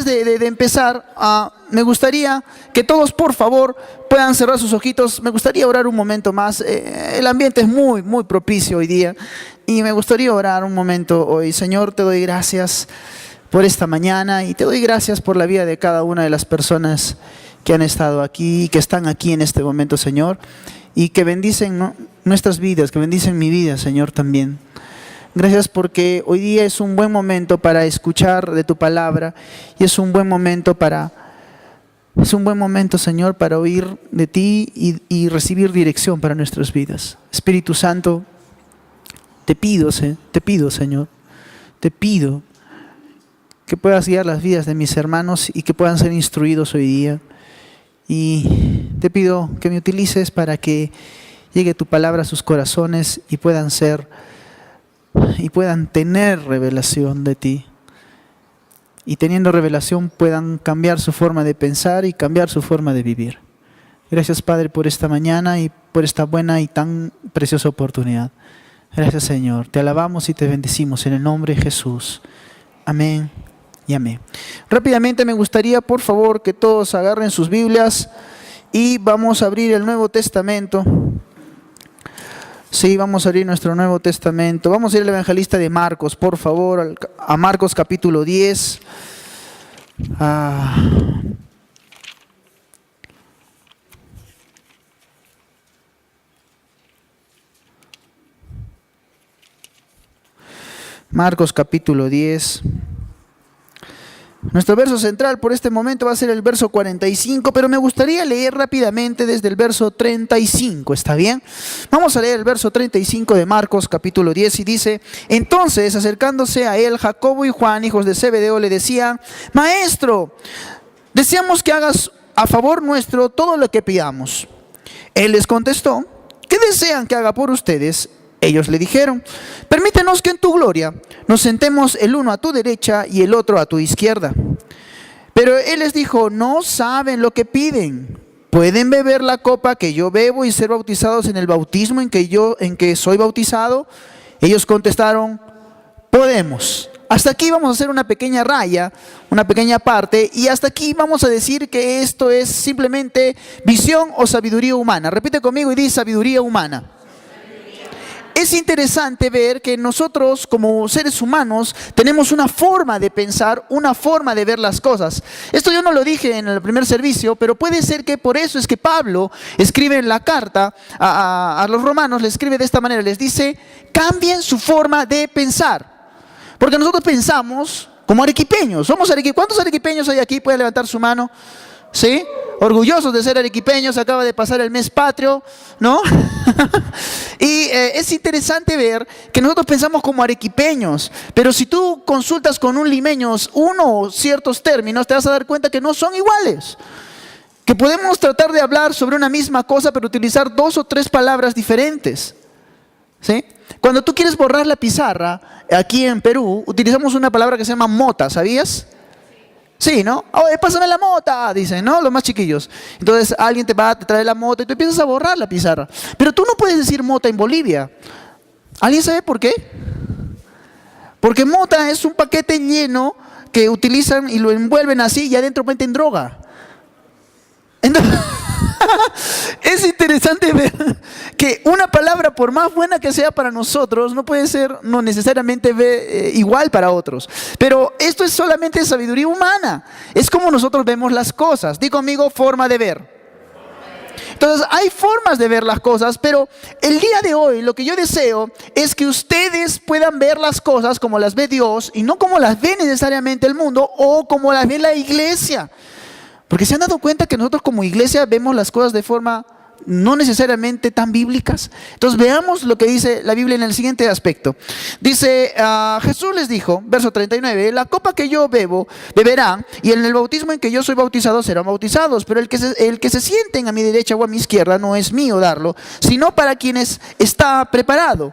antes de empezar, me gustaría que todos, por favor, puedan cerrar sus ojitos. Me gustaría orar un momento más. El ambiente es muy, muy propicio hoy día y me gustaría orar un momento hoy. Señor, te doy gracias por esta mañana y te doy gracias por la vida de cada una de las personas que han estado aquí, que están aquí en este momento, Señor, y que bendicen, ¿no?, nuestras vidas, que bendicen mi vida, Señor, también. Gracias porque hoy día es un buen momento para escuchar de tu palabra y es un buen momento, Señor, para oír de ti y recibir dirección para nuestras vidas. Espíritu Santo, te pido, Señor, te pido que puedas guiar las vidas de mis hermanos y que puedan ser instruidos hoy día. Y te pido que me utilices para que llegue tu palabra a sus corazones y puedan tener revelación de ti. Y teniendo revelación puedan cambiar su forma de pensar y cambiar su forma de vivir. Gracias, Padre, por esta mañana y por esta buena y tan preciosa oportunidad. Gracias, Señor. Te alabamos y te bendecimos en el nombre de Jesús. Amén y amén. Rápidamente me gustaría, por favor, que todos agarren sus Biblias y vamos a abrir el Nuevo Testamento. Sí, vamos a abrir nuestro Nuevo Testamento. Vamos a ir al evangelista de Marcos, por favor, a Marcos capítulo 10. Marcos capítulo 10. Nuestro verso central por este momento va a ser el verso 45, pero me gustaría leer rápidamente desde el verso 35, ¿está bien? Vamos a leer el verso 35 de Marcos capítulo 10 y dice: entonces, acercándose a él, Jacobo y Juan, hijos de Zebedeo, le decían: Maestro, deseamos que hagas a favor nuestro todo lo que pidamos. Él les contestó: ¿qué desean que haga por ustedes? Ellos le dijeron: permítenos que en tu gloria nos sentemos el uno a tu derecha y el otro a tu izquierda. Pero él les dijo: no saben lo que piden. ¿Pueden beber la copa que yo bebo y ser bautizados en el bautismo en que soy bautizado? Ellos contestaron: podemos. Hasta aquí vamos a hacer una pequeña raya, una pequeña parte, y hasta aquí vamos a decir que esto es simplemente visión o sabiduría humana. Repite conmigo y di: sabiduría humana. Es interesante ver que nosotros como seres humanos tenemos una forma de pensar, una forma de ver las cosas. Esto yo no lo dije en el primer servicio, pero puede ser que por eso es que Pablo escribe en la carta a los romanos, le escribe de esta manera, les dice: cambien su forma de pensar. Porque nosotros pensamos como arequipeños. ¿Cuántos arequipeños hay aquí? ¿Puede levantar su mano? ¿Sí? Orgullosos de ser arequipeños, acaba de pasar el mes patrio, ¿no? Y es interesante ver que nosotros pensamos como arequipeños, pero si tú consultas con un limeño ciertos términos, te vas a dar cuenta que no son iguales. Que podemos tratar de hablar sobre una misma cosa, pero utilizar 2 o 3 palabras diferentes. ¿Sí? Cuando tú quieres borrar la pizarra, aquí en Perú, utilizamos una palabra que se llama mota, ¿sabías? Sí, ¿no? Oye, pásame la mota, dicen, ¿no? Los más chiquillos. Entonces alguien te trae la mota y tú empiezas a borrar la pizarra. Pero tú no puedes decir mota en Bolivia. ¿Alguien sabe por qué? Porque mota es un paquete lleno que utilizan y lo envuelven así y adentro meten droga. Entonces, es interesante ver que una palabra, por más buena que sea para nosotros, no puede ser no necesariamente igual para otros. Pero esto es solamente sabiduría humana. Es como nosotros vemos las cosas. Di conmigo: forma de ver. Entonces hay formas de ver las cosas, pero el día de hoy lo que yo deseo es que ustedes puedan ver las cosas como las ve Dios y no como las ve necesariamente el mundo o como las ve la iglesia. Porque se han dado cuenta que nosotros como iglesia vemos las cosas de forma no necesariamente tan bíblicas. Entonces veamos lo que dice la Biblia en el siguiente aspecto. Dice, Jesús les dijo, verso 39, la copa que yo bebo, beberán, y en el bautismo en que yo soy bautizado serán bautizados, pero el que se sienten a mi derecha o a mi izquierda no es mío darlo, sino para quienes está preparado.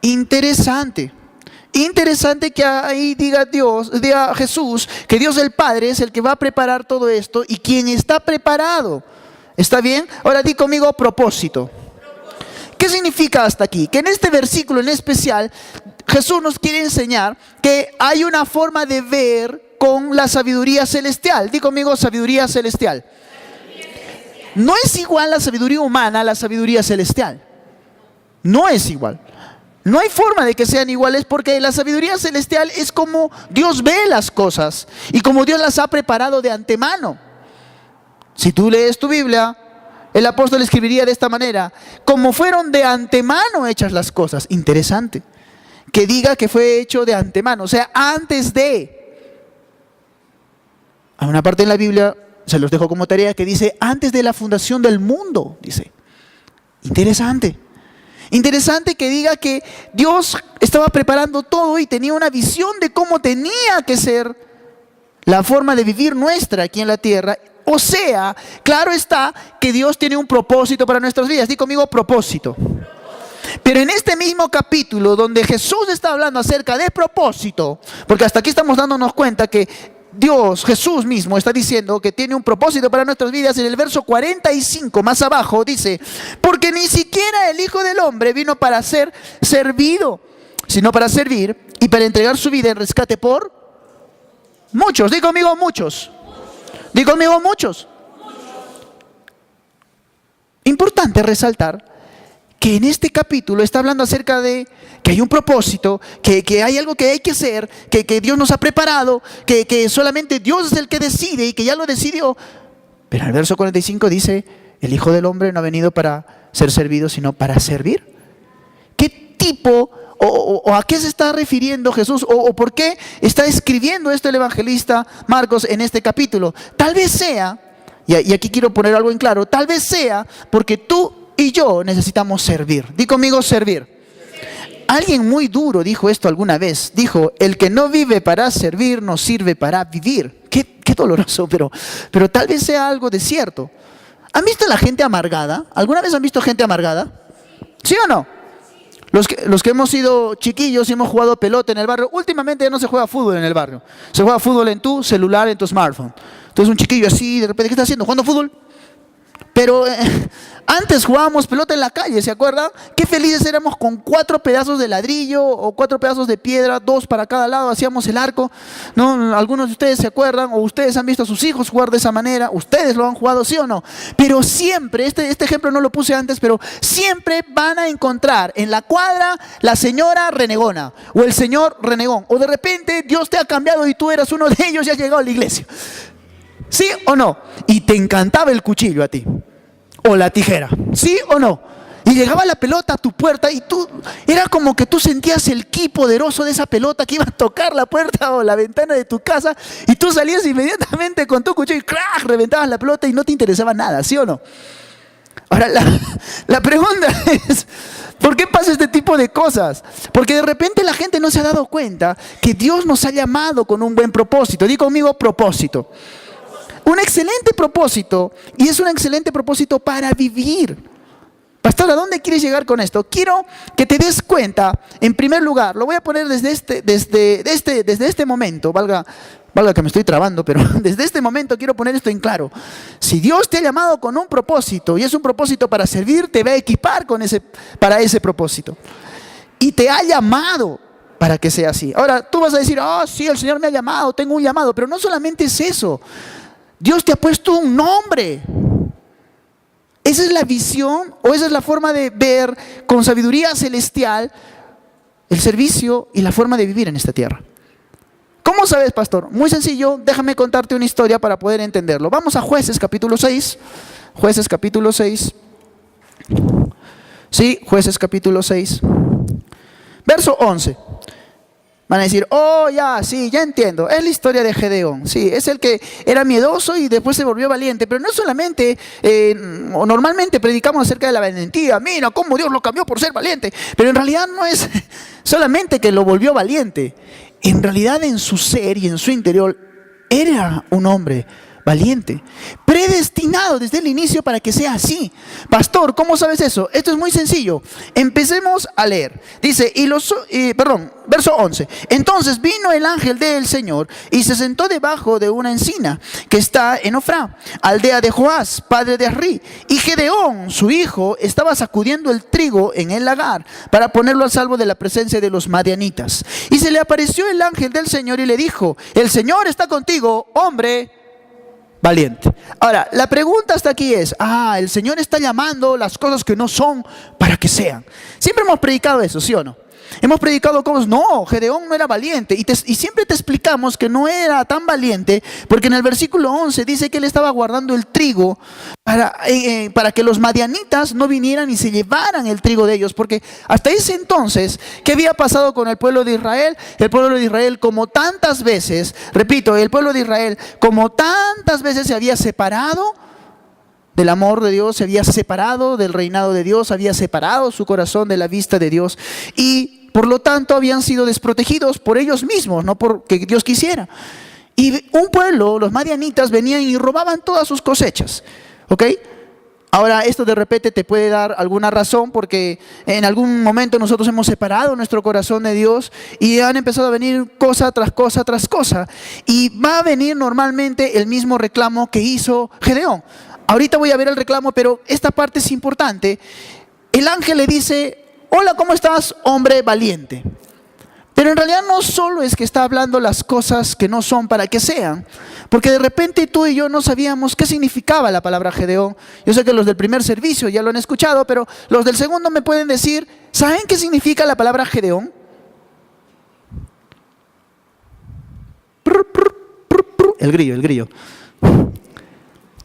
Interesante que ahí diga Jesús que Dios el Padre es el que va a preparar todo esto y quien está preparado. ¿Está bien? Ahora di conmigo: propósito. ¿Qué significa hasta aquí? Que en este versículo en especial Jesús nos quiere enseñar que hay una forma de ver con la sabiduría celestial. Di conmigo, sabiduría celestial. No es igual la sabiduría humana a la sabiduría celestial. No es igual. No hay forma de que sean iguales porque la sabiduría celestial es como Dios ve las cosas y como Dios las ha preparado de antemano. Si tú lees tu Biblia, el apóstol escribiría de esta manera: como fueron de antemano hechas las cosas. Interesante que diga que fue hecho de antemano, o sea, antes de. Hay una parte en la Biblia, se los dejo como tarea, que dice antes de la fundación del mundo, dice. Interesante. Interesante que diga que Dios estaba preparando todo y tenía una visión de cómo tenía que ser la forma de vivir nuestra aquí en la tierra. O sea, claro está que Dios tiene un propósito para nuestras vidas. Di conmigo, propósito. Pero en este mismo capítulo donde Jesús está hablando acerca de propósito, porque hasta aquí estamos dándonos cuenta que Dios, Jesús mismo, está diciendo que tiene un propósito para nuestras vidas. En el verso 45, más abajo, dice: porque ni siquiera el Hijo del Hombre vino para ser servido, sino para servir y para entregar su vida en rescate por muchos. Di conmigo, muchos. Di conmigo, muchos. Importante resaltar que en este capítulo está hablando acerca de que hay un propósito, que hay algo que hay que hacer, que Dios nos ha preparado, que solamente Dios es el que decide y que ya lo decidió. Pero en el verso 45 dice: el Hijo del Hombre no ha venido para ser servido, sino para servir. ¿Qué tipo o a qué se está refiriendo Jesús? ¿O por qué está escribiendo esto el evangelista Marcos en este capítulo? Tal vez sea, y aquí quiero poner algo en claro, tal vez sea porque tú y yo necesitamos servir. Di conmigo, servir. Alguien muy duro dijo esto alguna vez. Dijo: el que no vive para servir, no sirve para vivir. Qué doloroso, pero tal vez sea algo de cierto. ¿Han visto la gente amargada? ¿Alguna vez han visto gente amargada? ¿Sí o no? Los que hemos sido chiquillos y hemos jugado pelota en el barrio. Últimamente ya no se juega fútbol en el barrio. Se juega fútbol en tu celular, en tu smartphone. Entonces un chiquillo así, de repente, ¿qué está haciendo? ¿Jugando fútbol? Pero antes jugábamos pelota en la calle, ¿se acuerdan? Qué felices éramos con 4 pedazos de ladrillo o 4 pedazos de piedra, 2 para cada lado, hacíamos el arco, ¿no? Algunos de ustedes se acuerdan, o ustedes han visto a sus hijos jugar de esa manera, ustedes lo han jugado, ¿sí o no? Pero siempre, este ejemplo no lo puse antes, pero siempre van a encontrar en la cuadra la señora renegona o el señor renegón, o de repente Dios te ha cambiado y tú eras uno de ellos y has llegado a la iglesia. ¿Sí o no? Y te encantaba el cuchillo a ti, o la tijera, ¿sí o no? Y llegaba la pelota a tu puerta y tú, era como que tú sentías el ki poderoso de esa pelota que iba a tocar la puerta o la ventana de tu casa, y tú salías inmediatamente con tu cuchillo y ¡crack!, reventabas la pelota y no te interesaba nada, ¿sí o no? Ahora, la pregunta es: ¿por qué pasa este tipo de cosas? Porque de repente la gente no se ha dado cuenta que Dios nos ha llamado con un buen propósito. Di conmigo, propósito. Un excelente propósito, y es un excelente propósito para vivir. Pastor, ¿a dónde quieres llegar con esto? Quiero que te des cuenta, en primer lugar, lo voy a poner desde este momento, valga que me estoy trabando, pero desde este momento quiero poner esto en claro. Si Dios te ha llamado con un propósito, y es un propósito para servir, te va a equipar para ese propósito. Y te ha llamado para que sea así. Ahora, tú vas a decir: sí, el Señor me ha llamado, tengo un llamado. Pero no solamente es eso. Dios te ha puesto un nombre. Esa es la visión, o esa es la forma de ver con sabiduría celestial el servicio y la forma de vivir en esta tierra. ¿Cómo sabes, pastor? Muy sencillo, déjame contarte una historia para poder entenderlo. Vamos a Jueces capítulo 6. Jueces capítulo 6. Sí, Jueces capítulo 6. Verso 11. Van a decir: ya, sí, ya entiendo. Es la historia de Gedeón. Sí, es el que era miedoso y después se volvió valiente. Pero no solamente, normalmente predicamos acerca de la valentía. Mira cómo Dios lo cambió por ser valiente. Pero en realidad no es solamente que lo volvió valiente. En realidad, en su ser y en su interior, era un hombre valiente, predestinado desde el inicio para que sea así. Pastor, ¿cómo sabes eso? Esto es muy sencillo. Empecemos a leer. Dice, verso 11. Entonces vino el ángel del Señor y se sentó debajo de una encina que está en Ofrá, aldea de Joás, padre de Arri. Y Gedeón, su hijo, estaba sacudiendo el trigo en el lagar para ponerlo a salvo de la presencia de los madianitas. Y se le apareció el ángel del Señor y le dijo, el Señor está contigo, hombre valiente. Ahora, la pregunta hasta aquí es, el Señor está llamando las cosas que no son para que sean. Siempre hemos predicado eso, ¿sí o no? Hemos predicado cosas, no, Gedeón no era valiente. Y siempre te explicamos que no era tan valiente, porque en el versículo 11 dice que él estaba guardando el trigo para que los madianitas no vinieran y se llevaran el trigo de ellos. Porque hasta ese entonces, ¿qué había pasado con el pueblo de Israel? El pueblo de Israel, como tantas veces, repito, el pueblo de Israel, como tantas veces se había separado del amor de Dios, se había separado del reinado de Dios, había separado su corazón de la vista de Dios y por lo tanto habían sido desprotegidos por ellos mismos, no porque Dios quisiera. Y un pueblo, los madianitas, venían y robaban todas sus cosechas, ¿ok? Ahora esto de repente te puede dar alguna razón porque en algún momento nosotros hemos separado nuestro corazón de Dios y han empezado a venir cosa tras cosa tras cosa y va a venir normalmente el mismo reclamo que hizo Gedeón. Ahorita voy a ver el reclamo, pero esta parte es importante. El ángel le dice, hola, ¿cómo estás, hombre valiente? Pero en realidad no solo es que está hablando las cosas que no son para que sean, porque de repente tú y yo no sabíamos qué significaba la palabra Gedeón. Yo sé que los del primer servicio ya lo han escuchado, pero los del segundo me pueden decir, ¿saben qué significa la palabra Gedeón? El grillo.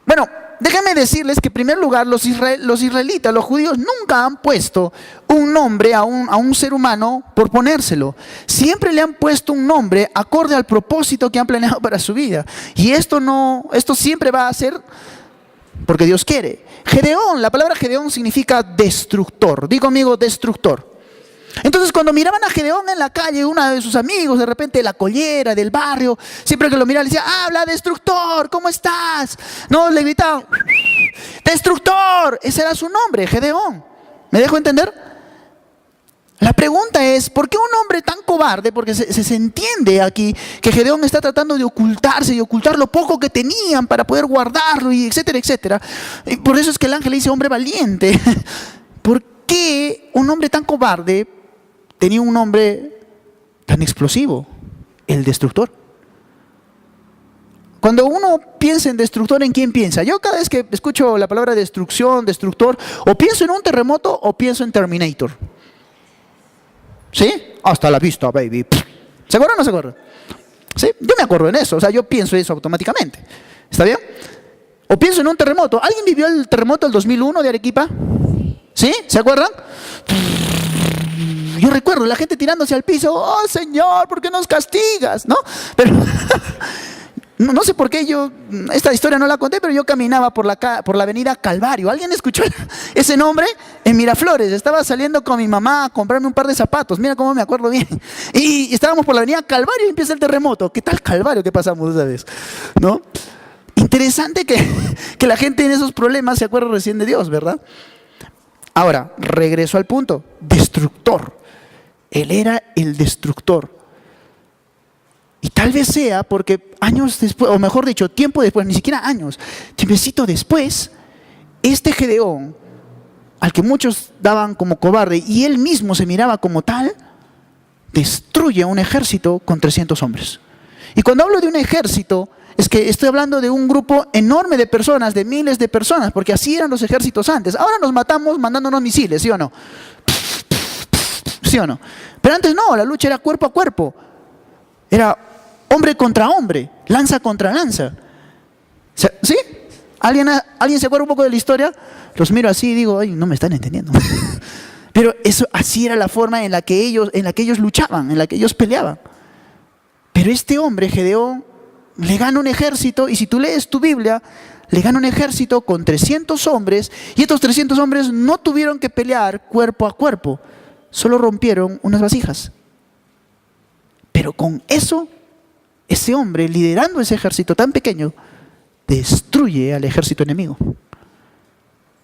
Bueno, déjenme decirles que en primer lugar los israelitas, los judíos nunca han puesto un nombre a un ser humano por ponérselo. Siempre le han puesto un nombre acorde al propósito que han planeado para su vida. Y esto siempre va a ser porque Dios quiere. Gedeón, la palabra Gedeón significa destructor. Digo conmigo, destructor. Entonces cuando miraban a Gedeón en la calle, uno de sus amigos, de repente de la collera, del barrio, siempre que lo miraba le decía, habla destructor, ¿cómo estás? No, le gritaban, destructor, ese era su nombre, Gedeón. ¿Me dejo entender? La pregunta es, ¿por qué un hombre tan cobarde? Porque se entiende aquí que Gedeón está tratando de ocultarse y ocultar lo poco que tenían para poder guardarlo y etcétera, etcétera. Y por eso es que el ángel le dice, hombre valiente. ¿Por qué un hombre tan cobarde tenía un nombre tan explosivo? El destructor. Cuando uno piensa en destructor, ¿en quién piensa? Yo cada vez que escucho la palabra destrucción, destructor, o pienso en un terremoto o pienso en Terminator. ¿Sí? Hasta la vista, baby. ¿Se acuerdan o no se acuerdan? ¿Sí? Yo me acuerdo en eso, o sea, yo pienso eso automáticamente. ¿Está bien? O pienso en un terremoto. ¿Alguien vivió el terremoto del 2001 de Arequipa? ¿Sí? ¿Se acuerdan? Yo recuerdo la gente tirándose al piso. Oh, Señor, ¿por qué nos castigas? ¿No? Pero no sé por qué esta historia no la conté, pero yo caminaba por la avenida Calvario. ¿Alguien escuchó ese nombre? En Miraflores. Estaba saliendo con mi mamá a comprarme un par de zapatos. Mira cómo me acuerdo bien. Y estábamos por la avenida Calvario y empieza el terremoto. ¿Qué tal Calvario que pasamos esa vez? ¿No? Interesante que la gente en esos problemas se acuerda recién de Dios, ¿verdad? Ahora, regreso al punto. Destructor. Él era el destructor. Y tal vez sea porque años después, o mejor dicho, tiempo después, ni siquiera años, tiempecito después, este Gedeón, al que muchos daban como cobarde y él mismo se miraba como tal, destruye un ejército con 300 hombres. Y cuando hablo de un ejército, es que estoy hablando de un grupo enorme de personas, de miles de personas, porque así eran los ejércitos antes. Ahora nos matamos mandándonos misiles, ¿sí o no? ¿Sí o no? Pero antes no, la lucha era cuerpo a cuerpo. Era hombre contra hombre, lanza contra lanza. ¿Sí? ¿Alguien se acuerda un poco de la historia? Los miro así y digo, ay, no me están entendiendo. Pero así era la forma en la que ellos luchaban, en la que ellos peleaban. Pero este hombre, Gedeón, le gana un ejército, y si tú lees tu Biblia, le gana un ejército con 300 hombres, y estos 300 hombres no tuvieron que pelear cuerpo a cuerpo, solo rompieron unas vasijas. Pero con eso, ese hombre liderando ese ejército tan pequeño, destruye al ejército enemigo.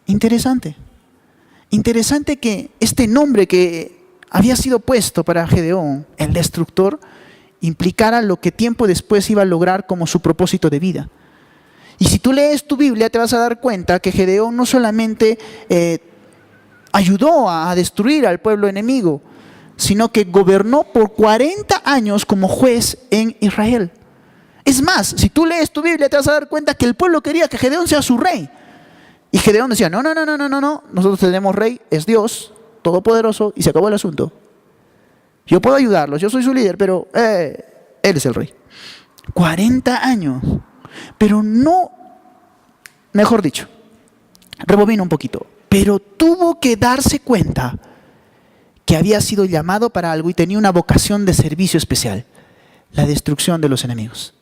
Interesante. Interesante que este nombre que había sido puesto para Gedeón, el destructor, implicara lo que tiempo después iba a lograr como su propósito de vida. Y si tú lees tu Biblia te vas a dar cuenta que Gedeón no solamente ayudó a destruir al pueblo enemigo, sino que gobernó por 40 años como juez en Israel. Es más, si tú lees tu Biblia te vas a dar cuenta que el pueblo quería que Gedeón sea su rey. Y Gedeón decía, no, nosotros tenemos rey, es Dios, todopoderoso, y se acabó el asunto. Yo puedo ayudarlos, yo soy su líder, pero él es el rey. 40 años. Pero no, mejor dicho, rebobino un poquito, pero tuvo que darse cuenta que había sido llamado para algo y tenía una vocación de servicio especial, la destrucción de los enemigos.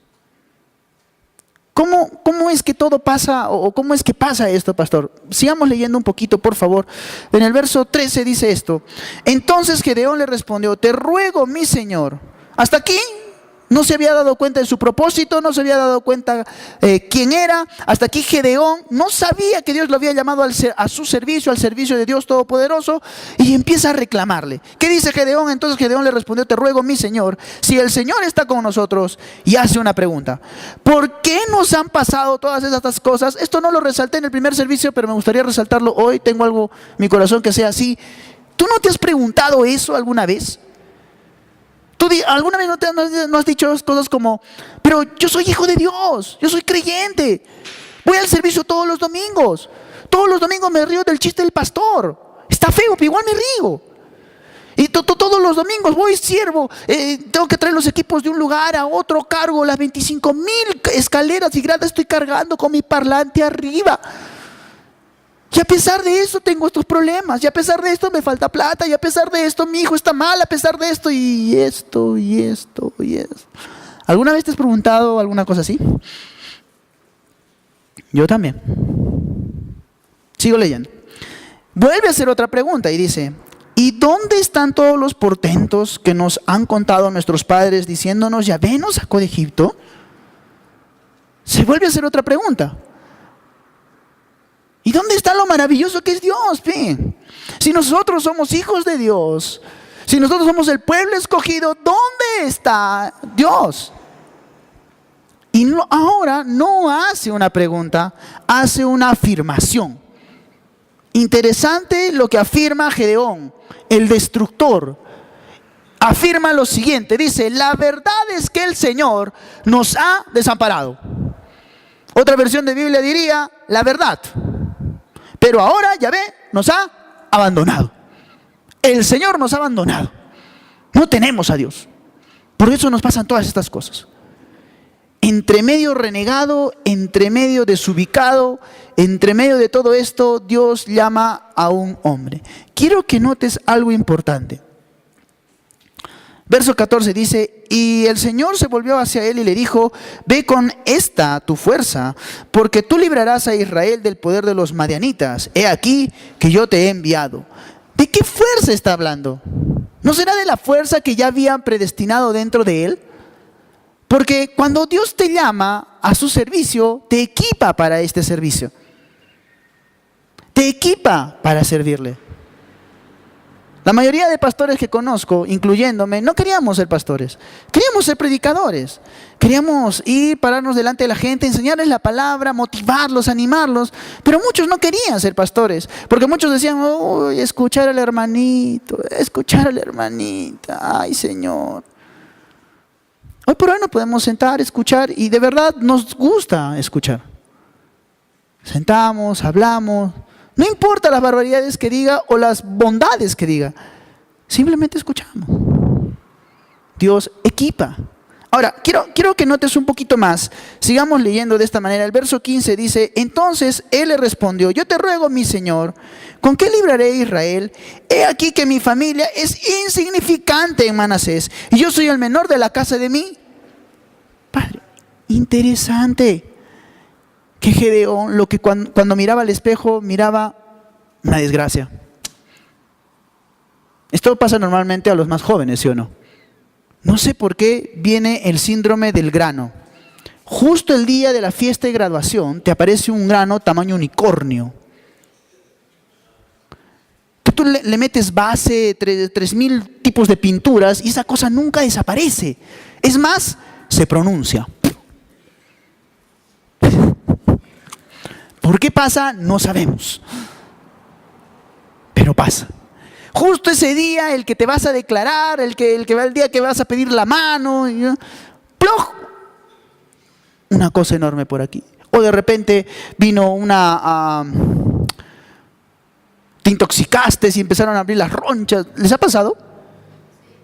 ¿Cómo es que todo pasa o cómo es que pasa esto, pastor? Sigamos leyendo un poquito, por favor. En el verso 13 dice esto. Entonces Gedeón le respondió, te ruego, mi señor. Hasta aquí no se había dado cuenta de su propósito, no se había dado cuenta quién era. Hasta aquí Gedeón no sabía que Dios lo había llamado a su servicio, al servicio de Dios Todopoderoso, y empieza a reclamarle. ¿Qué dice Gedeón? Entonces Gedeón le respondió, te ruego, mi señor, si el Señor está con nosotros, y hace una pregunta. ¿Por qué nos han pasado todas estas cosas? Esto no lo resalté en el primer servicio, pero me gustaría resaltarlo hoy. Tengo algo en mi corazón que sea así. ¿Tú no te has preguntado eso alguna vez? ¿Tú alguna vez no has dicho cosas como, pero yo soy hijo de Dios, yo soy creyente, voy al servicio todos los domingos me río del chiste del pastor, está feo, pero igual me río, y todos los domingos voy, siervo, tengo que traer los equipos de un lugar a otro, cargo las 25,000 escaleras y gradas, estoy cargando con mi parlante arriba. Y a pesar de eso tengo estos problemas, y a pesar de esto me falta plata, y a pesar de esto mi hijo está mal, a pesar de esto y esto y esto y esto. ¿Alguna vez te has preguntado alguna cosa así? Yo también. Sigo leyendo. Vuelve a hacer otra pregunta y dice, ¿y dónde están todos los portentos que nos han contado nuestros padres diciéndonos, Yahvé nos sacó de Egipto? Se vuelve a hacer otra pregunta. ¿Y dónde está lo maravilloso que es Dios? Si nosotros somos hijos de Dios, si nosotros somos el pueblo escogido, ¿dónde está Dios? Y ahora no hace una pregunta, hace una afirmación. Interesante lo que afirma Gedeón, el destructor. Afirma lo siguiente, dice, la verdad es que el Señor nos ha desamparado. Otra versión de Biblia diría, la verdad. Pero ahora Yahvé nos ha abandonado. El Señor nos ha abandonado. No tenemos a Dios. Por eso nos pasan todas estas cosas. Entre medio renegado, entre medio desubicado, entre medio de todo esto, Dios llama a un hombre. Quiero que notes algo importante. Verso 14 dice, y el Señor se volvió hacia él y le dijo, ve con esta tu fuerza, porque tú librarás a Israel del poder de los madianitas. He aquí que yo te he enviado. ¿De qué fuerza está hablando? ¿No será de la fuerza que ya habían predestinado dentro de él? Porque cuando Dios te llama a su servicio, te equipa para este servicio. Te equipa para servirle. La mayoría de pastores que conozco, incluyéndome, no queríamos ser pastores, queríamos ser predicadores. Queríamos ir, pararnos delante de la gente, enseñarles la palabra, motivarlos, animarlos. Pero muchos no querían ser pastores, porque muchos decían, uy, escuchar al hermanito, escuchar a la hermanita, ay Señor. Hoy por hoy no podemos sentar, escuchar, y de verdad nos gusta escuchar. Sentamos, hablamos. No importa las barbaridades que diga o las bondades que diga. Simplemente escuchamos. Dios equipa. Ahora, quiero que notes un poquito más. Sigamos leyendo de esta manera. El verso 15 dice, entonces él le respondió, yo te ruego, mi Señor, ¿con qué libraré a Israel? He aquí que mi familia es insignificante en Manasés, y yo soy el menor de la casa de mi padre. Interesante. Que Gedeón, lo que cuando miraba al espejo, miraba una desgracia. Esto pasa normalmente a los más jóvenes, ¿sí o no? No sé por qué viene el síndrome del grano. justo el día de la fiesta de graduación te aparece un grano tamaño unicornio. Tú le metes base, 3000 tipos de pinturas y esa cosa nunca desaparece. Es más, se pronuncia. ¿Por qué pasa? No sabemos. Pero pasa. Justo ese día, el que te vas a declarar, el día que vas a pedir la mano, ¡ploj! Una cosa enorme por aquí. O de repente vino te intoxicaste y empezaron a abrir las ronchas. ¿Les ha pasado?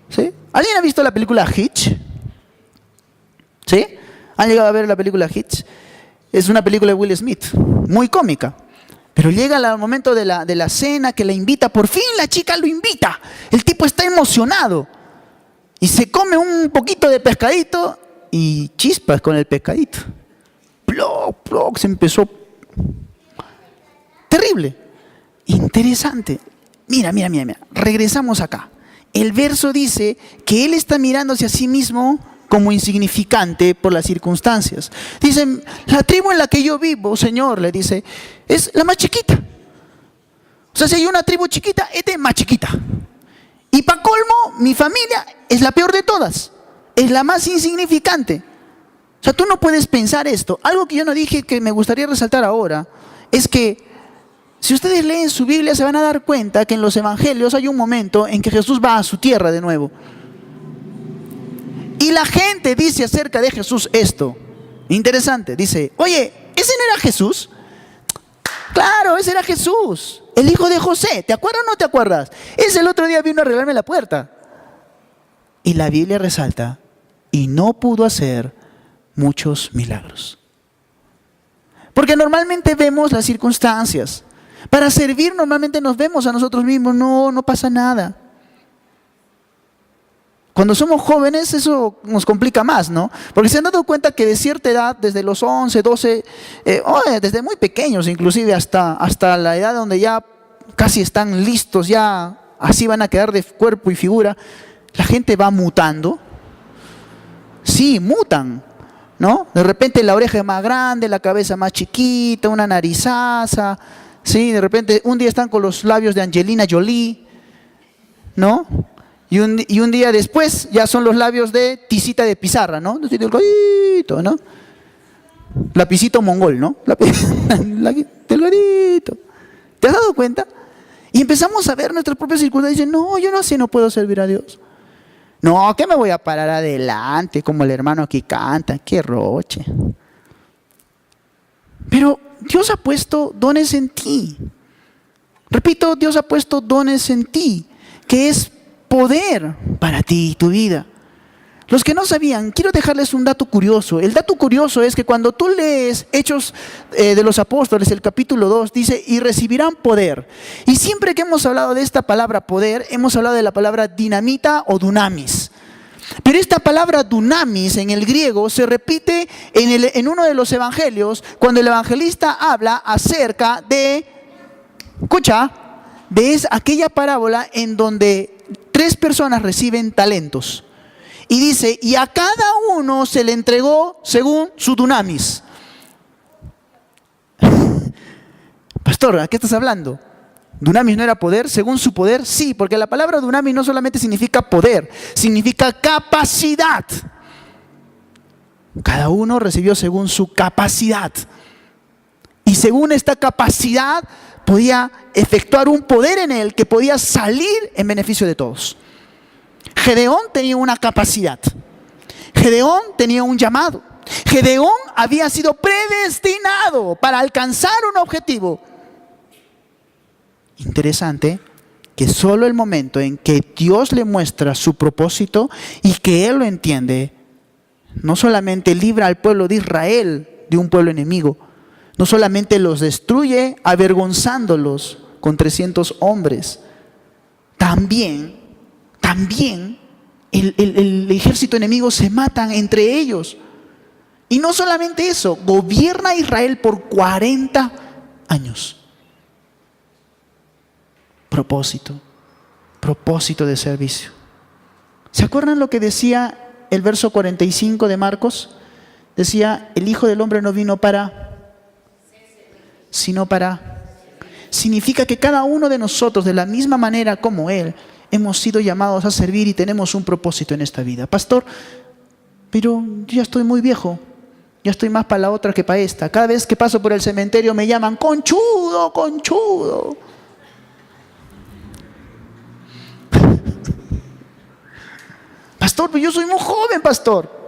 ¿Sí? ¿Alguien ha visto la película Hitch? ¿Sí? ¿Han llegado a ver la película Hitch? Es una película de Will Smith, muy cómica. Pero llega el momento de la cena que la invita, por fin la chica lo invita. El tipo está emocionado. Y se come un poquito de pescadito y chispas con el pescadito. Ploc, ploc, se empezó. Terrible. Interesante. Mira. Regresamos acá. El verso dice que él está mirándose a sí mismo como insignificante por las circunstancias. Dicen, la tribu en la que yo vivo, Señor, le dice, es la más chiquita. O sea, si hay una tribu chiquita, esta es más chiquita. Y para colmo, mi familia es la peor de todas. Es la más insignificante. O sea, tú no puedes pensar esto. Algo que yo no dije que me gustaría resaltar ahora es que si ustedes leen su Biblia se van a dar cuenta que en los evangelios hay un momento en que Jesús va a su tierra de nuevo. Y la gente dice acerca de Jesús esto. Interesante. Dice, oye, ¿ese no era Jesús? Claro, ese era Jesús, el hijo de José. ¿Te acuerdas o no te acuerdas? Ese el otro día vino a arreglarme la puerta. Y la Biblia resalta, y no pudo hacer muchos milagros. Porque normalmente vemos las circunstancias. Para servir normalmente nos vemos a nosotros mismos. No pasa nada. Cuando somos jóvenes eso nos complica más, ¿no? Porque se han dado cuenta que de cierta edad, desde los 11, 12, desde muy pequeños inclusive hasta la edad donde ya casi están listos, ya así van a quedar de cuerpo y figura, la gente va mutando. Sí, mutan, ¿no? De repente la oreja es más grande, la cabeza más chiquita, una narizaza, sí, de repente un día están con los labios de Angelina Jolie, ¿no? Y un día después ya son los labios de tisita de pizarra, ¿no? Delgadito, ¿no? Lapicito mongol, ¿no? Delgadito. ¿Te has dado cuenta? Y empezamos a ver nuestras propias circunstancias y dicen, no, yo no sé, no puedo servir a Dios. No, que me voy a parar adelante como el hermano que canta, qué roche. Pero Dios ha puesto dones en ti. Repito, Dios ha puesto dones en ti, que es poder para ti y tu vida. Los que no sabían, quiero dejarles un dato curioso. El dato curioso es que cuando tú lees Hechos de los Apóstoles, el capítulo 2, dice, y recibirán poder. Y siempre que hemos hablado de esta palabra poder, hemos hablado de la palabra dinamita o dunamis. Pero esta palabra dunamis en el griego se repite en uno de los evangelios, cuando el evangelista habla acerca de, escucha, de aquella parábola en donde 3 personas reciben talentos. Y dice, y a cada uno se le entregó según su dunamis. Pastor, ¿a qué estás hablando? ¿Dunamis no era poder? ¿Según su poder? Sí, porque la palabra dunamis no solamente significa poder, significa capacidad. Cada uno recibió según su capacidad. Y según esta capacidad podía efectuar un poder en él que podía salir en beneficio de todos. Gedeón tenía una capacidad. Gedeón tenía un llamado. Gedeón había sido predestinado para alcanzar un objetivo. Interesante que solo el momento en que Dios le muestra su propósito y que él lo entiende, no solamente libra al pueblo de Israel de un pueblo enemigo, no solamente los destruye avergonzándolos con 300 hombres, también el ejército enemigo se matan entre ellos. Y no solamente eso, gobierna Israel por 40 años. Propósito de servicio. ¿Se acuerdan lo que decía el verso 45 de Marcos? Decía, el Hijo del Hombre no vino sino para. Significa que cada uno de nosotros, de la misma manera como Él, hemos sido llamados a servir y tenemos un propósito en esta vida. Pastor, pero yo ya estoy muy viejo. Ya estoy más para la otra que para esta. Cada vez que paso por el cementerio me llaman conchudo, conchudo. Pastor, pero yo soy muy joven, pastor.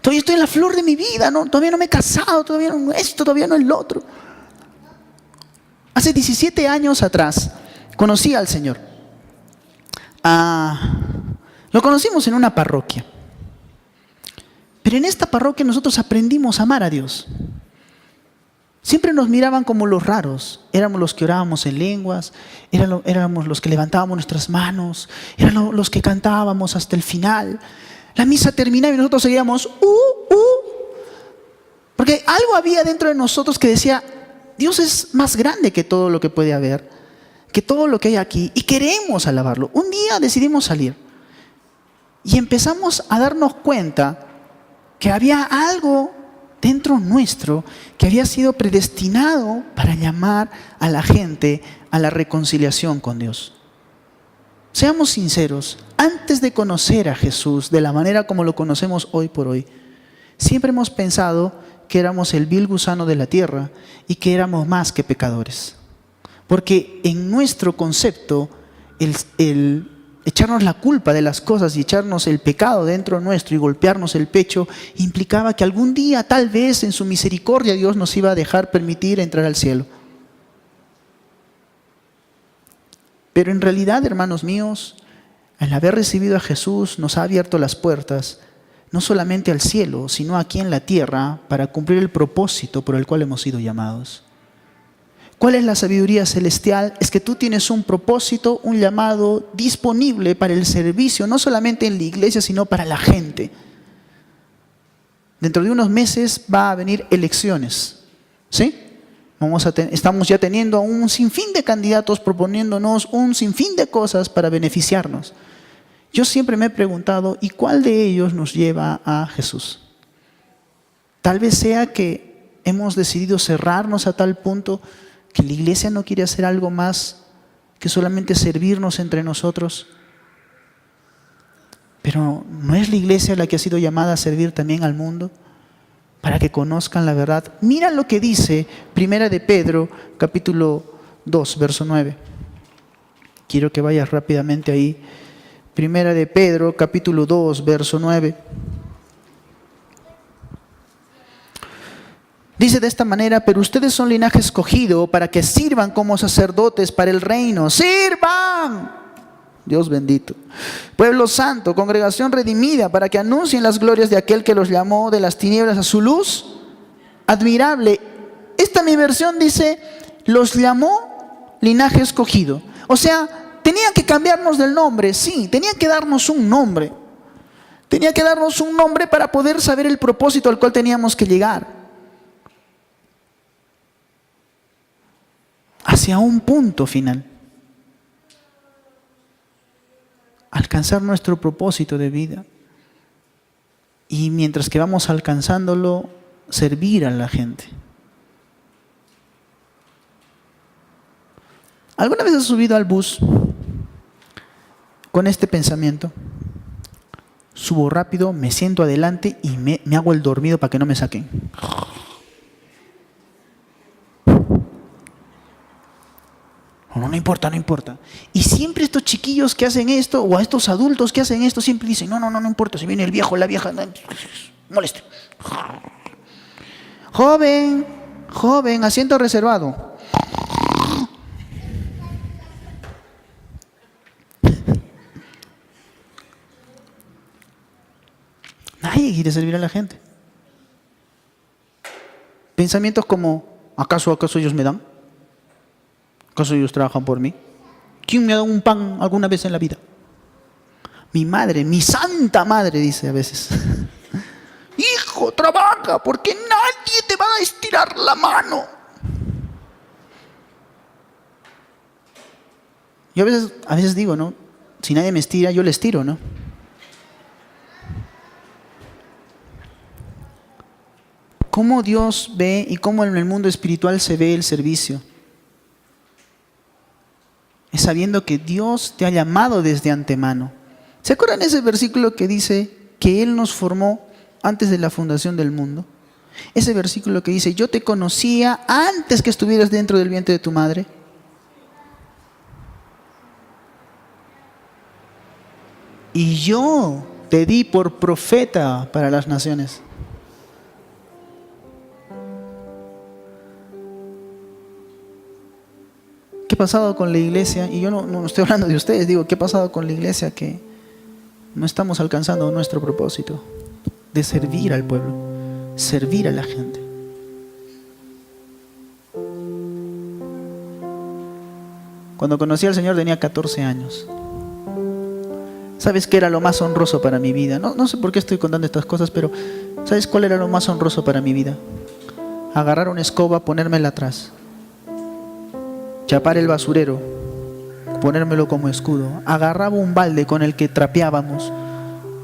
Todavía estoy en la flor de mi vida, ¿no? Todavía no me he casado, todavía no esto, todavía no el otro. Hace 17 años atrás conocí al Señor. Lo conocimos en una parroquia. Pero en esta parroquia nosotros aprendimos a amar a Dios. Siempre nos miraban como los raros. Éramos los que orábamos en lenguas, éramos los que levantábamos nuestras manos, éramos los que cantábamos hasta el final. La misa terminaba y nosotros seguíamos, porque algo había dentro de nosotros que decía, Dios es más grande que todo lo que puede haber, que todo lo que hay aquí, y queremos alabarlo. Un día decidimos salir y empezamos a darnos cuenta que había algo dentro nuestro que había sido predestinado para llamar a la gente a la reconciliación con Dios. Seamos sinceros, antes de conocer a Jesús de la manera como lo conocemos hoy por hoy, siempre hemos pensado que éramos el vil gusano de la tierra y que éramos más que pecadores. Porque en nuestro concepto, el echarnos la culpa de las cosas y echarnos el pecado dentro nuestro y golpearnos el pecho implicaba que algún día, tal vez en su misericordia, Dios nos iba a dejar permitir entrar al cielo. Pero en realidad, hermanos míos, al haber recibido a Jesús nos ha abierto las puertas, no solamente al cielo, sino aquí en la tierra, para cumplir el propósito por el cual hemos sido llamados. ¿Cuál es la sabiduría celestial? Es que tú tienes un propósito, un llamado disponible para el servicio, no solamente en la iglesia, sino para la gente. Dentro de unos meses va a venir elecciones, ¿sí? Estamos ya teniendo un sinfín de candidatos proponiéndonos un sinfín de cosas para beneficiarnos. Yo siempre me he preguntado, ¿y cuál de ellos nos lleva a Jesús? Tal vez sea que hemos decidido cerrarnos a tal punto que la iglesia no quiere hacer algo más que solamente servirnos entre nosotros. Pero ¿no es la iglesia la que ha sido llamada a servir también al mundo? Para que conozcan la verdad. Mira lo que dice Primera de Pedro, capítulo 2, verso 9. Quiero que vayas rápidamente ahí. Primera de Pedro, capítulo 2, verso 9. Dice de esta manera, pero ustedes son linaje escogido para que sirvan como sacerdotes para el reino. ¡Sirvan! Dios bendito. Pueblo santo, congregación redimida, para que anuncien las glorias de aquel que los llamó de las tinieblas a su luz admirable. Esta mi versión dice, los llamó linaje escogido. O sea, tenían que cambiarnos del nombre, sí, tenían que darnos un nombre. Tenía que darnos un nombre para poder saber el propósito al cual teníamos que llegar. Hacia un punto final. Alcanzar nuestro propósito de vida. Y mientras que vamos alcanzándolo, servir a la gente. ¿Alguna vez has subido al bus con este pensamiento? Subo rápido, me siento adelante y me hago el dormido para que no me saquen. No importa, no importa. Y siempre estos chiquillos que hacen esto, o a estos adultos que hacen esto, siempre dicen, no importa, si viene el viejo o la vieja, no, moleste. Joven, asiento reservado. Nadie quiere servir a la gente. Pensamientos como, ¿acaso ellos me dan? ¿Acaso ellos trabajan por mí? ¿Quién me ha dado un pan alguna vez en la vida? Mi madre, mi santa madre, dice a veces. Hijo, trabaja, porque nadie te va a estirar la mano. Yo a veces digo, ¿no? Si nadie me estira, yo le estiro, ¿no? cómo Dios ve y cómo en el mundo espiritual se ve el servicio. Es sabiendo que Dios te ha llamado desde antemano. ¿Se acuerdan ese versículo que dice que Él nos formó antes de la fundación del mundo? Ese versículo que dice, yo te conocía antes que estuvieras dentro del vientre de tu madre. Y yo te di por profeta para las naciones. ¿Qué ha pasado con la iglesia? Y yo no estoy hablando de ustedes, digo, ¿qué ha pasado con la iglesia? Que no estamos alcanzando nuestro propósito de servir al pueblo, servir a la gente. Cuando conocí al Señor tenía 14 años. ¿Sabes qué era lo más honroso para mi vida? No sé por qué estoy contando estas cosas, pero ¿sabes cuál era lo más honroso para mi vida? Agarrar una escoba, ponérmela atrás, chapar el basurero, ponérmelo como escudo. Agarraba un balde con el que trapeábamos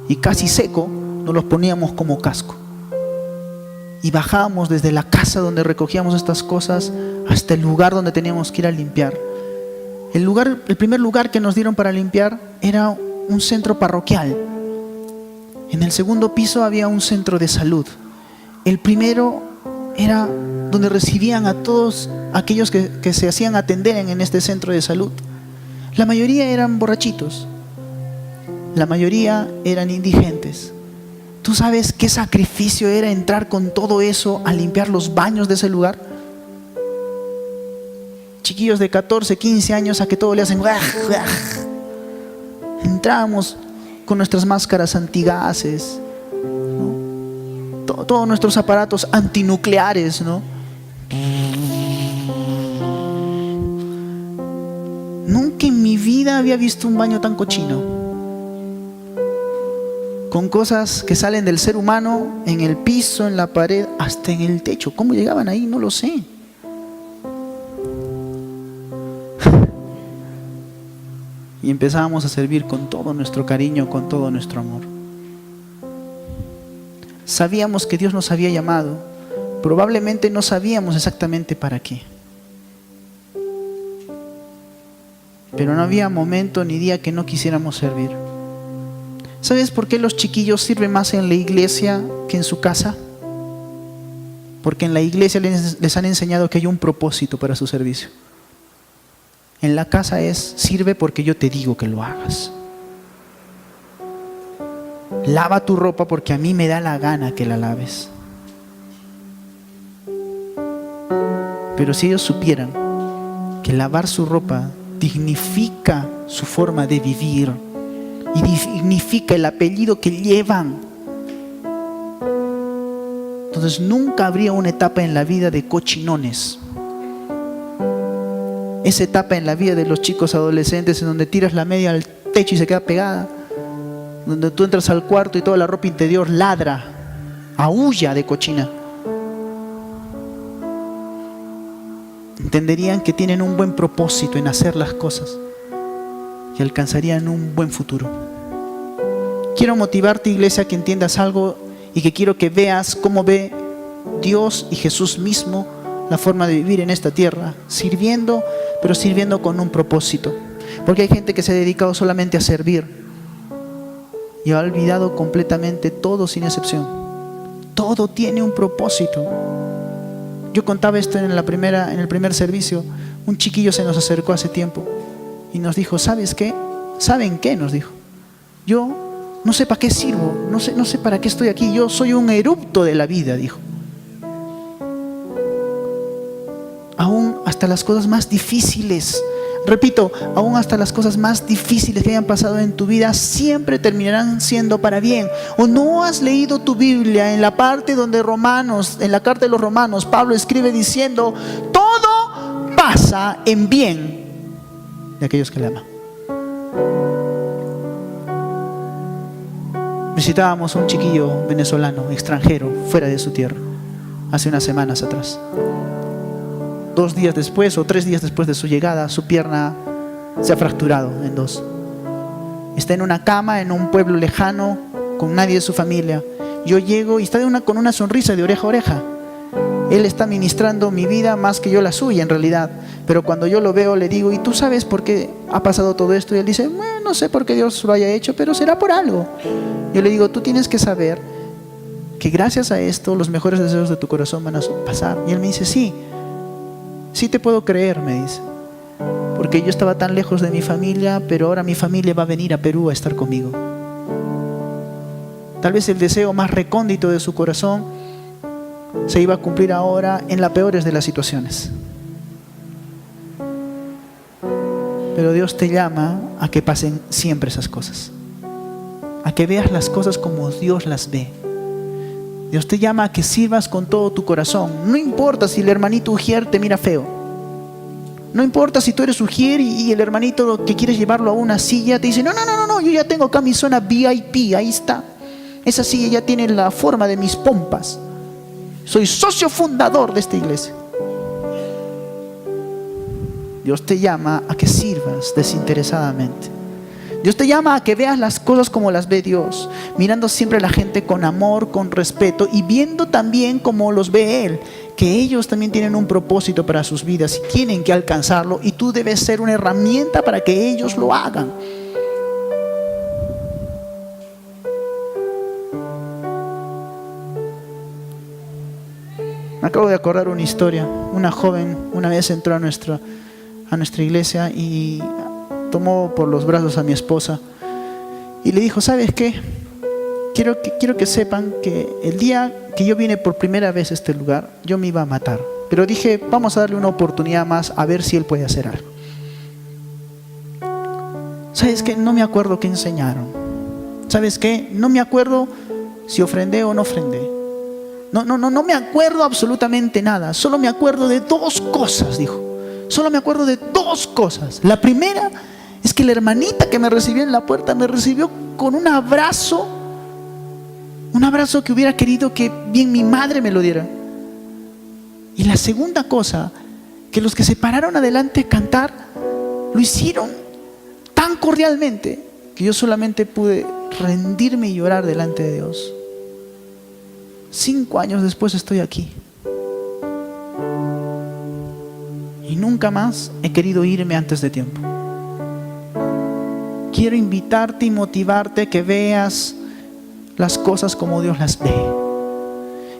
y casi seco nos los poníamos como casco. Y bajábamos desde la casa donde recogíamos estas cosas hasta el lugar donde teníamos que ir a limpiar. El primer lugar que nos dieron para limpiar era un centro parroquial. En el segundo piso había un centro de salud. El primero era donde recibían a todos aquellos que se hacían atender en este centro de salud. La mayoría eran borrachitos. La mayoría eran indigentes. ¿Tú sabes qué sacrificio era entrar con todo eso a limpiar los baños de ese lugar? Chiquillos de 14, 15 años a que todo le hacen ¡guaj, guaj! Entrábamos con nuestras máscaras antigases, ¿no? Todos nuestros aparatos antinucleares, ¿no? Nunca en mi vida había visto un baño tan cochino, con cosas que salen del ser humano en el piso, en la pared, hasta en el techo. ¿Cómo llegaban ahí? No lo sé. Y empezábamos a servir con todo nuestro cariño, con todo nuestro amor. Sabíamos que Dios nos había llamado. Probablemente no sabíamos exactamente para qué. Pero no había momento ni día que no quisiéramos servir. ¿Sabes por qué los chiquillos sirven más en la iglesia que en su casa? Porque en la iglesia les han enseñado que hay un propósito para su servicio. En la casa sirve porque yo te digo que lo hagas. Lava tu ropa porque a mí me da la gana que la laves. Pero si ellos supieran que lavar su ropa dignifica su forma de vivir y dignifica el apellido que llevan, entonces nunca habría una etapa en la vida de cochinones. Esa etapa en la vida de los chicos adolescentes en donde tiras la media al techo y se queda pegada, donde tú entras al cuarto y toda la ropa interior ladra, aúlla de cochina. Entenderían que tienen un buen propósito en hacer las cosas y alcanzarían un buen futuro. Quiero motivarte, iglesia, que entiendas algo y que quiero que veas cómo ve Dios y Jesús mismo la forma de vivir en esta tierra, sirviendo, pero sirviendo con un propósito. Porque hay gente que se ha dedicado solamente a servir y ha olvidado completamente todo sin excepción. Todo tiene un propósito. Yo contaba esto en el primer servicio. Un chiquillo se nos acercó hace tiempo y nos dijo, ¿sabes qué? ¿Saben qué? Nos dijo. Yo no sé para qué sirvo, no sé para qué estoy aquí. Yo soy un erupto de la vida, dijo. Aún hasta las cosas más difíciles, repito, aún hasta las cosas más difíciles que hayan pasado en tu vida siempre terminarán siendo para bien. ¿O no has leído tu Biblia en la parte donde en la carta de los Romanos, Pablo escribe diciendo, todo pasa en bien de aquellos que le aman? Visitábamos a un chiquillo venezolano, extranjero, fuera de su tierra, hace unas semanas atrás. 2 días después o 3 días después de su llegada, su pierna se ha fracturado en 2. Está en una cama en un pueblo lejano con nadie de su familia. Yo llego y está con una sonrisa de oreja a oreja. Él está ministrando mi vida más que yo la suya en realidad. Pero cuando yo lo veo le digo, ¿y tú sabes por qué ha pasado todo esto? Y él dice, bueno, no sé por qué Dios lo haya hecho, pero será por algo. Yo le digo, tú tienes que saber que gracias a esto los mejores deseos de tu corazón van a pasar. Y él me dice, sí, sí te puedo creer, me dice. Porque yo estaba tan lejos de mi familia, pero ahora mi familia va a venir a Perú a estar conmigo. Tal vez el deseo más recóndito de su corazón se iba a cumplir ahora en las peores de las situaciones. Pero Dios te llama a que pasen siempre esas cosas, a que veas las cosas como Dios las ve. Dios te llama a que sirvas con todo tu corazón. No importa si el hermanito Ujier te mira feo. No importa si tú eres Ujier y el hermanito que quieres llevarlo a una silla te dice, no, yo ya tengo acá mi zona VIP, ahí está. Esa silla ya tiene la forma de mis pompas. Soy socio fundador de esta iglesia. Dios te llama a que sirvas desinteresadamente. Dios te llama a que veas las cosas como las ve Dios, mirando siempre a la gente con amor, con respeto y viendo también como los ve Él, que ellos también tienen un propósito para sus vidas y tienen que alcanzarlo, y tú debes ser una herramienta para que ellos lo hagan. Me acabo de acordar una historia. Una joven una vez entró a nuestra iglesia y tomó por los brazos a mi esposa y le dijo, ¿sabes qué? Quiero que sepan que el día que yo vine por primera vez a este lugar, yo me iba a matar. Pero dije, vamos a darle una oportunidad más a ver si él puede hacer algo. ¿Sabes qué? No me acuerdo qué enseñaron. ¿Sabes qué? No me acuerdo si ofrendé o no ofrendé. No me acuerdo absolutamente nada. Solo me acuerdo de dos cosas, dijo. Solo me acuerdo de dos cosas. La primera es que la hermanita que me recibió en la puerta me recibió con un abrazo que hubiera querido que bien mi madre me lo diera. Y la segunda cosa, que los que se pararon adelante a cantar lo hicieron tan cordialmente que yo solamente pude rendirme y llorar delante de Dios. 5 años después estoy aquí. Y nunca más he querido irme antes de tiempo. Quiero invitarte y motivarte a que veas las cosas como Dios las ve.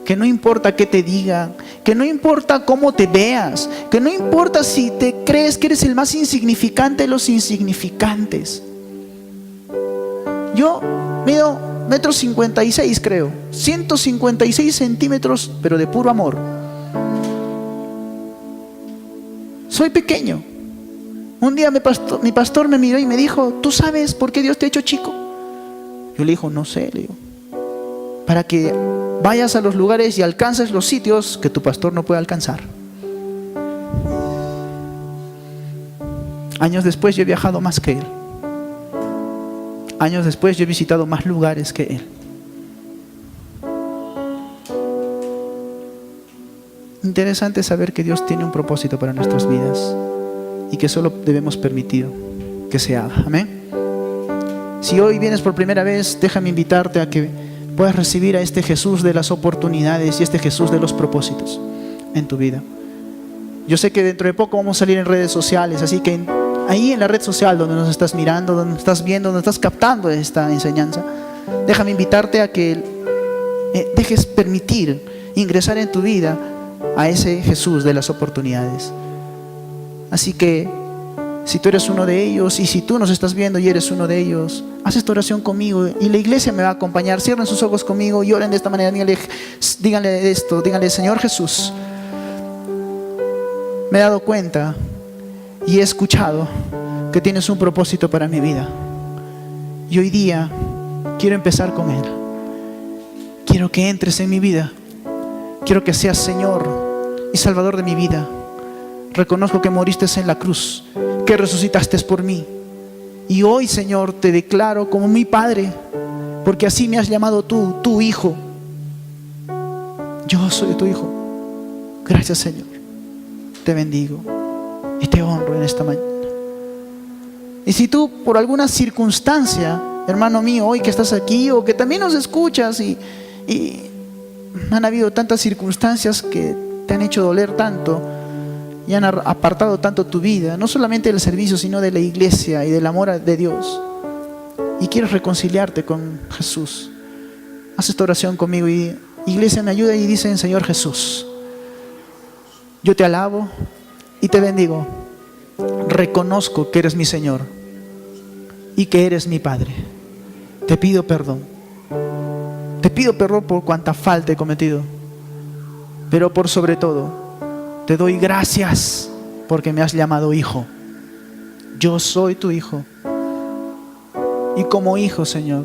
Que no importa qué te digan, que no importa cómo te veas, que no importa si te crees que eres el más insignificante de los insignificantes. Yo mido 1,56 m, creo, 156 centímetros, pero de puro amor. Soy pequeño. Un día mi pastor me miró y me dijo, ¿tú sabes por qué Dios te ha hecho chico? Yo le digo, no sé, le digo, para que vayas a los lugares y alcances los sitios que tu pastor no puede alcanzar. Años después yo he viajado más que él. Años después yo he visitado más lugares que él. Interesante saber que Dios tiene un propósito para nuestras vidas y que solo debemos permitir que se haga. Amén. Si hoy vienes por primera vez, déjame invitarte a que puedas recibir a este Jesús de las oportunidades y este Jesús de los propósitos en tu vida. Yo sé que dentro de poco vamos a salir en redes sociales, así que ahí en la red social donde nos estás mirando, donde estás viendo, donde estás captando esta enseñanza, déjame invitarte a que dejes permitir ingresar en tu vida a ese Jesús de las oportunidades. Así que si tú eres uno de ellos, y si tú nos estás viendo y eres uno de ellos, haz esta oración conmigo y la iglesia me va a acompañar. Cierren sus ojos conmigo y oren de esta manera. Díganle esto, díganle: Señor Jesús, me he dado cuenta y he escuchado que tienes un propósito para mi vida, y hoy día quiero empezar con Él. Quiero que entres en mi vida. Quiero que seas Señor y Salvador de mi vida. Reconozco que moriste en la cruz, que resucitaste por mí, y hoy, Señor, te declaro como mi Padre, porque así me has llamado tú, tu Hijo. Yo soy tu Hijo. Gracias, Señor. Te bendigo y te honro en esta mañana. Y si tú, por alguna circunstancia, hermano mío, hoy que estás aquí, o que también nos escuchas, y han habido tantas circunstancias que te han hecho doler tanto y han apartado tanto tu vida, no solamente del servicio, sino de la iglesia y del amor de Dios. Y quieres reconciliarte con Jesús. Haz esta oración conmigo y iglesia, me ayuda y dicen: Señor Jesús, yo te alabo y te bendigo. Reconozco que eres mi Señor y que eres mi Padre. Te pido perdón. Te pido perdón por cuanta falta he cometido. Pero por sobre todo, te doy gracias porque me has llamado hijo. Yo soy tu hijo. Y como hijo, Señor,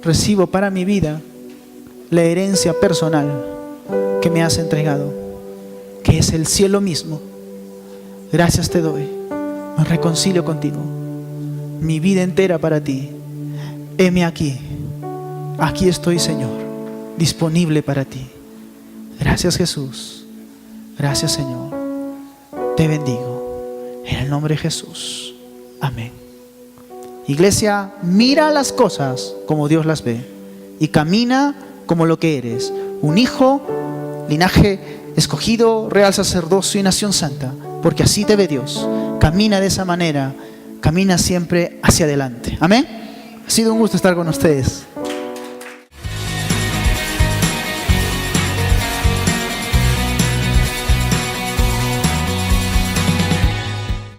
recibo para mi vida la herencia personal que me has entregado, que es el cielo mismo. Gracias te doy. Me reconcilio contigo. Mi vida entera para ti. Heme aquí. Aquí estoy, Señor, disponible para ti. Gracias, Jesús. Gracias, Señor. Te bendigo. En el nombre de Jesús. Amén. Iglesia, mira las cosas como Dios las ve y camina como lo que eres. Un hijo, linaje escogido, real sacerdocio y nación santa. Porque así te ve Dios. Camina de esa manera. Camina siempre hacia adelante. Amén. Ha sido un gusto estar con ustedes.